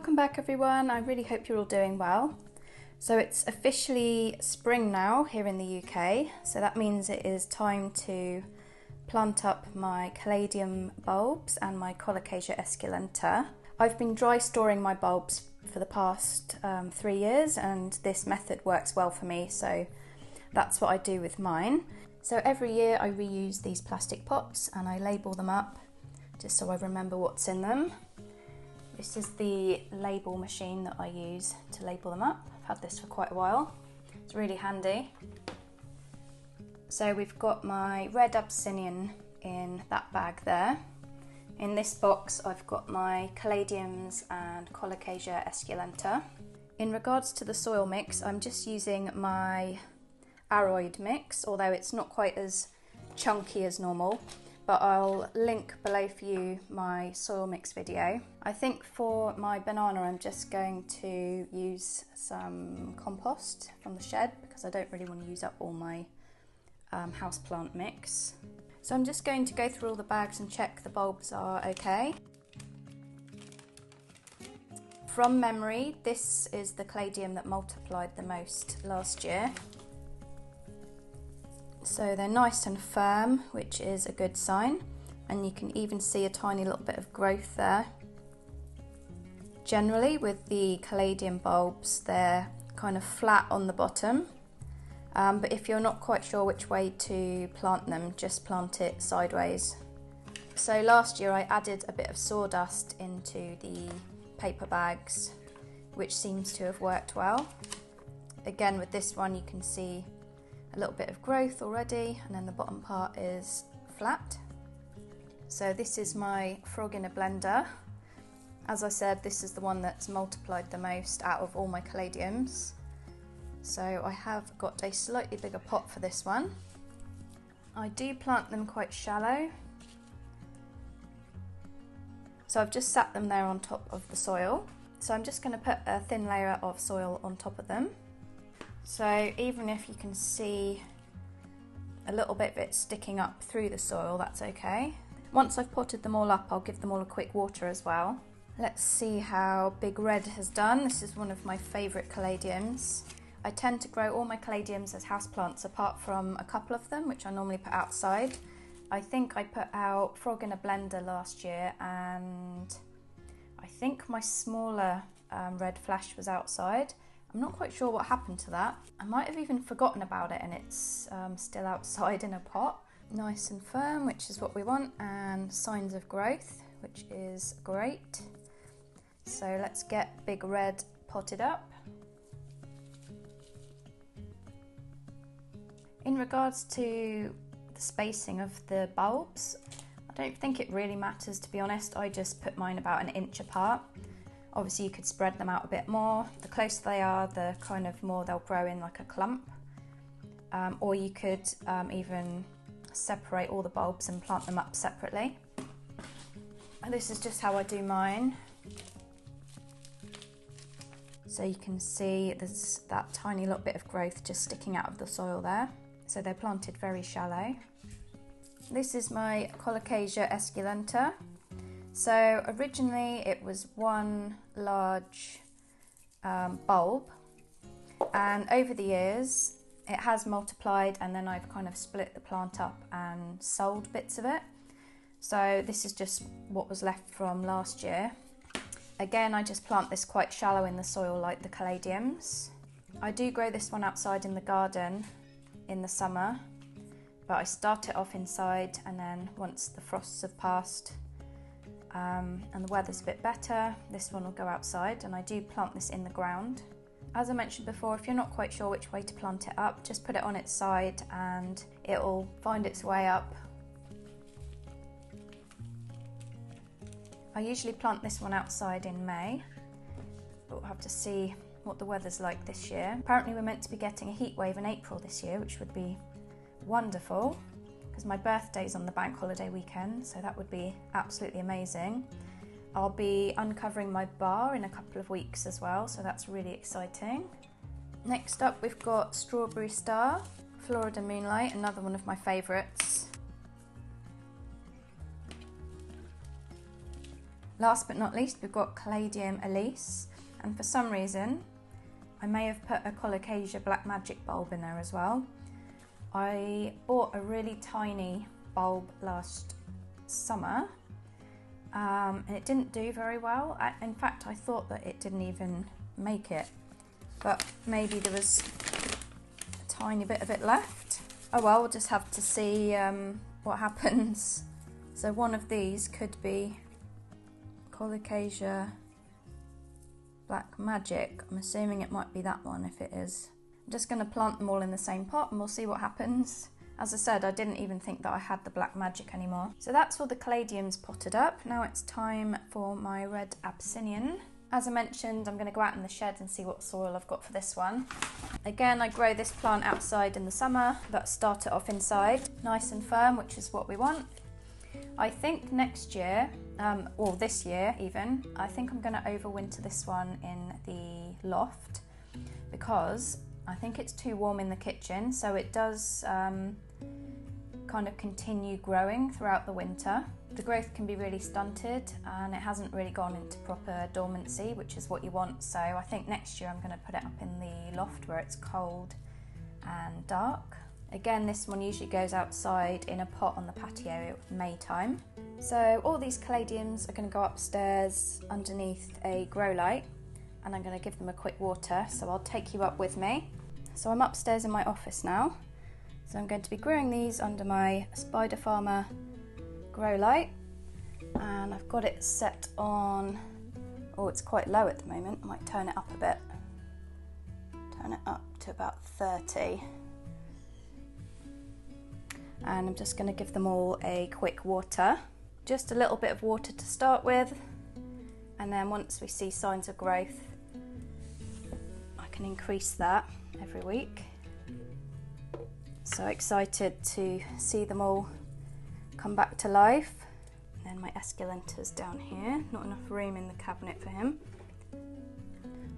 Welcome back everyone, I really hope you're all doing well. So it's officially spring now here in the UK, so that means it is time to plant up my caladium bulbs and my Colocasia esculenta. I've been dry storing my bulbs for the past 3 years and this method works well for me, so that's what I do with mine. So every year I reuse these plastic pots and I label them up just so I remember what's in them. This is the label machine that I use to label them up. I've had this for quite a while. It's really handy. So we've got my red abyssinian in that bag there. In this box I've got my caladiums and Colocasia esculenta. In regards to the soil mix, I'm just using my aroid mix, although it's not quite as chunky as normal, but I'll link below for you my soil mix video. I think for my banana I'm just going to use some compost from the shed because I don't really want to use up all my houseplant mix. So I'm just going to go through all the bags and check the bulbs are okay. From memory, this is the caladium that multiplied the most last year. So they're nice and firm, which is a good sign, and you can even see a tiny little bit of growth there. Generally with the caladium bulbs they're kind of flat on the bottom, but if you're not quite sure which way to plant them, just plant it sideways. So last year I added a bit of sawdust into the paper bags, which seems to have worked well. Again with this one you can see a little bit of growth already, and then the bottom part is flat. So this is my frog in a blender. As I said, this is the one that's multiplied the most out of all my caladiums. So I have got a slightly bigger pot for this one. I do plant them quite shallow. So I've just sat them there on top of the soil. So I'm just going to put a thin layer of soil on top of them. So even if you can see a little bit of it sticking up through the soil, that's okay. Once I've potted them all up, I'll give them all a quick water as well. Let's see how Big Red has done. This is one of my favourite caladiums. I tend to grow all my caladiums as houseplants apart from a couple of them, which I normally put outside. I think I put out Frog in a Blender last year, and I think my smaller red flash was outside. I'm not quite sure what happened to that. I might have even forgotten about it and it's still outside in a pot. Nice and firm, which is what we want, and signs of growth, which is great. So let's get Big Red potted up. In regards to the spacing of the bulbs, I don't think it really matters, to be honest. I just put mine about an inch apart. Obviously you could spread them out a bit more. The closer they are, the kind of more they'll grow in like a clump. Or you could even separate all the bulbs and plant them up separately. And this is just how I do mine. So you can see there's that tiny little bit of growth just sticking out of the soil there. So they're planted very shallow. This is my Colocasia esculenta. So originally it was one large bulb, and over the years it has multiplied, and then I've kind of split the plant up and sold bits of it. So this is just what was left from last year. Again, I just plant this quite shallow in the soil like the caladiums. I do grow this one outside in the garden in the summer, but I start it off inside, and then once the frosts have passed and the weather's a bit better, this one will go outside, and I do plant this in the ground. As I mentioned before, if you're not quite sure which way to plant it up, just put it on its side and it will find its way up. I usually plant this one outside in May, but we'll have to see what the weather's like this year. Apparently we're meant to be getting a heat wave in April this year, which would be wonderful, because my birthday's on the bank holiday weekend, so that would be absolutely amazing. I'll be uncovering my bar in a couple of weeks as well, so that's really exciting. Next up we've got Strawberry Star, Florida Moonlight, another one of my favourites. Last but not least, we've got Caladium Elise, and for some reason I may have put a Colocasia Black Magic bulb in there as well. I bought a really tiny bulb last summer and it didn't do very well. In fact, I thought that it didn't even make it, but maybe there was a tiny bit of it left. Oh well, we'll just have to see what happens. So one of these could be Colocasia Black Magic. I'm assuming it might be that one if it is. I'm just going to plant them all in the same pot and we'll see what happens. As I said, I didn't even think that I had the Black Magic anymore. So that's all the caladiums potted up. Now it's time for my red abyssinian. As I mentioned, I'm going to go out in the shed and see what soil I've got for this one. Again, I grow this plant outside in the summer, but start it off inside, nice and firm, which is what we want. I think next year, or this year even, I think I'm going to overwinter this one in the loft because I think it's too warm in the kitchen, so it does kind of continue growing throughout the winter. The growth can be really stunted and it hasn't really gone into proper dormancy, which is what you want. So I think next year I'm going to put it up in the loft where it's cold and dark. Again, this one usually goes outside in a pot on the patio May time. So all these caladiums are going to go upstairs underneath a grow light and I'm going to give them a quick water, so I'll take you up with me. So I'm upstairs in my office now. So I'm going to be growing these under my Spider Farmer grow light and I've got it set on, oh it's quite low at the moment, I might turn it up a bit. Turn it up to about 30. And I'm just going to give them all a quick water. Just a little bit of water to start with, and then once we see signs of growth I can increase that every week. So excited to see them all come back to life. And then my esculenta's down here, not enough room in the cabinet for him.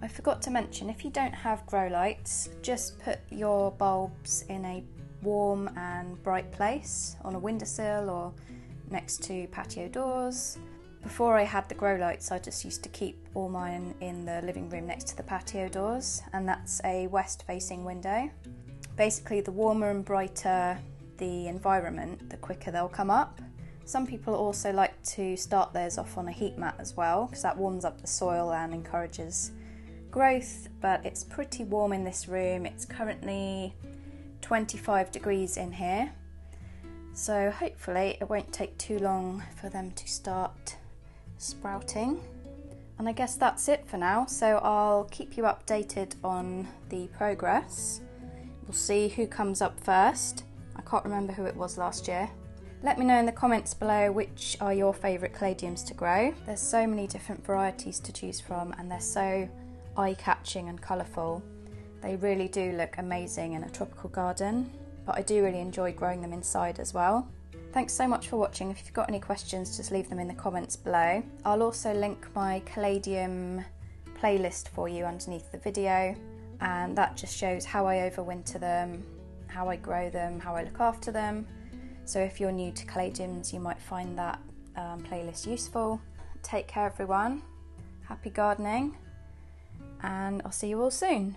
I forgot to mention, if you don't have grow lights, just put your bulbs in a warm and bright place on a windowsill or next to patio doors. Before I had the grow lights, I just used to keep all mine in the living room next to the patio doors, and that's a west facing window. Basically, the warmer and brighter the environment, the quicker they'll come up. Some people also like to start theirs off on a heat mat as well, because that warms up the soil and encourages growth, but it's pretty warm in this room. It's currently 25 degrees in here, so hopefully it won't take too long for them to start sprouting. And I guess that's it for now, so I'll keep you updated on the progress. We'll see who comes up first. I can't remember who it was last year. Let me know in the comments below which are your favourite caladiums to grow. There's so many different varieties to choose from and they're so eye-catching and colourful. They really do look amazing in a tropical garden, but I do really enjoy growing them inside as well. Thanks so much for watching. If you've got any questions, just leave them in the comments below. I'll also link my caladium playlist for you underneath the video, and that just shows how I overwinter them, how I grow them, how I look after them. So if you're new to caladiums, you might find that playlist useful. Take care everyone, happy gardening, and I'll see you all soon.